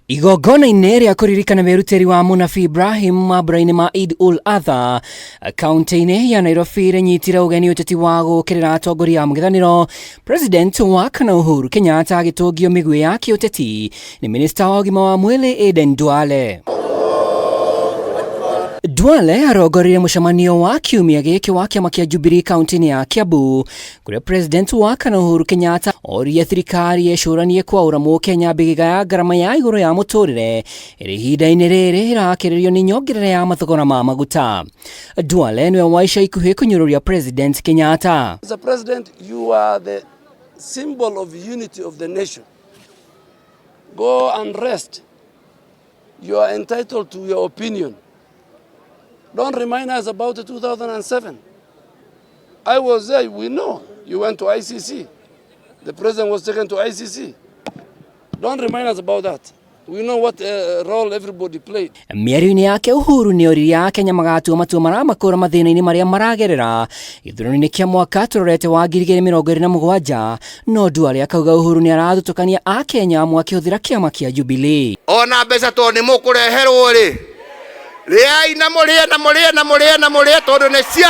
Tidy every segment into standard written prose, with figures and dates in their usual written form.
Igongona-inĩ rĩa kũririkana merutĩri wa Munabii Ibrahim mambũra-inĩ ma Eid ul-Adha kaunti-inĩ ya Nairobi rĩnyitire ũgeni ũteti wa gũũkĩrĩra atongoria a mũng'ethanĩro President wa KANA Uhuru Kenyatta agĩtũngio mĩguĩ ya kĩũteti nĩ Minista wa ũgima wa mwĩrĩ ADEN.DUALE. Duale arongoririe mũcemanio wa kiumia gĩkĩ wa kĩama kĩa Jubilee kaunti-inĩ ya Kiambu kũrĩa President wa KANA Uhuru Kenyatta oririe thirikari ĩcũranie kwaũra Mũkenya mbĩgĩga ya ngarama ya igũrũ ya mũtũrĩre ĩrĩ ihinda-inĩ rĩrĩ ĩrakĩrĩrio nĩ nyongerera ya mathogora ma maguta. Duale nĩwe wa ica ikuhĩ kũnyũrũria President Kenyatta. As a president, you are the symbol of unity of the nation. Go and rest. You are entitled to your opinion. Don't remind us about 2007. I was there, we know. You went to ICC. The president was taken to ICC. Don't remind us about that. We know what role everybody played. Mĩario-inĩ yake Uhuru nĩ oririe Akenya magatua matua maramakũra mathĩna-inĩ marĩa maragerera gĩthurano-inĩ kĩa mwaka tũrorete wa 2027, no Duale akauga Uhuru nĩ arathutũkania Akenya amwe akĩhũthĩra kĩama kĩa Jubilee. Ona mbeca to nĩ mũkũreherwo rĩ rĩai na mũrĩe tondũ nĩ cia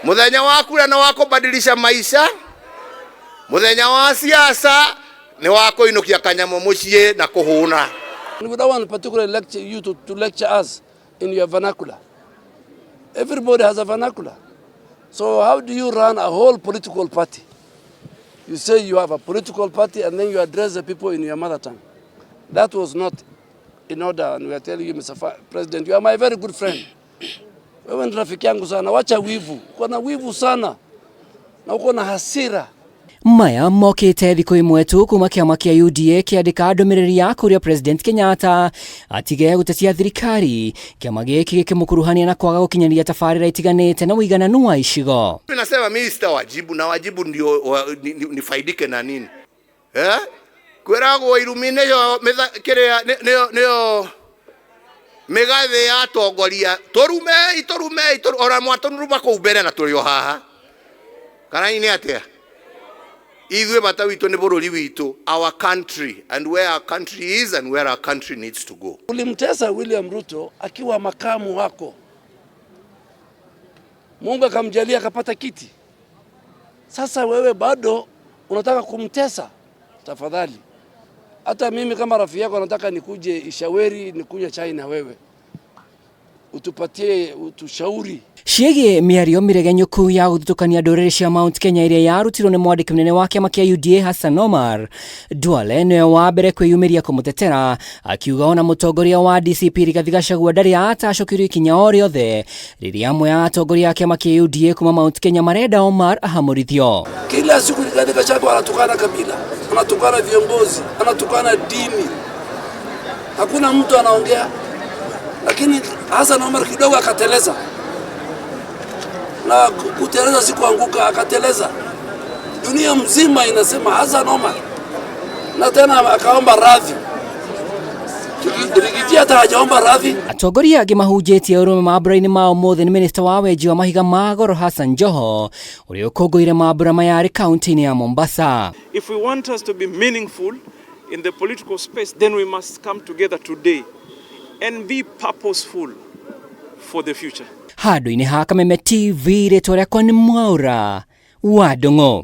muthenya wa kura na wa kubadilisha maisha, muthenya wa siasa ni wa kuinukia kanyamo muciĩ na kuhuna. We don't want particularly lecture you to lecture us in your vernacular. Everybody has a vernacular. So how do you run a whole political party? You say you have a political party and then you address the people in your mother tongue. That was not in order, and we are telling you, Mr. President, you are my very good friend. Wewe ni rafiki yangu sana, wacha wivu. Uko na wivu sana na uko na hasira. Maya mokĩte thikũ imwe tu kuma kĩama kĩa UDA kĩandĩka ndũmĩrĩri ya kũria President Kenyatta atige gũtetia thirikari, kĩama gĩkĩ gĩkĩmũkuruhania na kwaga gũkinyanĩria tabarĩra itiganĩte na ũigananu wa icigo. Tunasema minister wajibu na wajibu ndio nifaidike na nini? Kwĩragwo illumination kĩrĩa nĩyo mĩgathĩ ya atongoria tũrume ora mwatonuruma kũu mbere na tũrĩ o haha kana nĩ atĩa ithuĩ bata witũ nĩ bũrũri witũ, our country, and where our country is and where our country needs to go. Ulimtesa William Ruto akiwa makamu wako, Mungu akamjalia akapata kiti. Sasa wewe bado unataka kumtesa? Tafadhali, hata mimi kama rafiki yako nataka nikuje Ishaweri nikunywe chai na wewe, utushauri ciĩgiĩ mĩario mĩregenyũku ya gũthutũkania ndũrĩrĩ cia Mount Kenya iria yarutirwo nĩ mwandĩki mũnene wa kĩama kĩa UDA Hassan Omar. Duale nĩwe wa mbere kwĩyumĩria kũmũtetera, akiuga ona mũtongoria wa DCP Rigathi Gachagua ndarĩ atacokirio ikinya o rĩothe rĩrĩa amwe ya atongoria a kĩama kĩa UDA kuma Mount Kenya marenda Omar ahamũrithio. Kila siku Rigathi Gachagua anatukana kabila, anatukana viongozi, anatukana dini, hakuna mtu anaongea. Lakini Hassan Omar kidogo akateleza, na kuteleza si kuanguka, akateleza. Dunia mzima inasema Hassan Omar, na tena akaomba radhi. Rigathi hata hajaomba radhi. Atongoria angĩ mahunjĩtie ũrũmwe mambũra-inĩ mao ũmũthĩ nĩ Minista wa wenji wa mahiga ma goro Hassan Joho ũrĩa ũkũngũĩire mambũra maya arĩ kaunti-inĩ ya Mombasa. If we want us to be meaningful in the political space, then we must come together today and be purposeful for the future. Handũ-inĩ ha Kameme TV rĩtwa rĩakwa nĩ Mwaura wa Ndũng'ũ.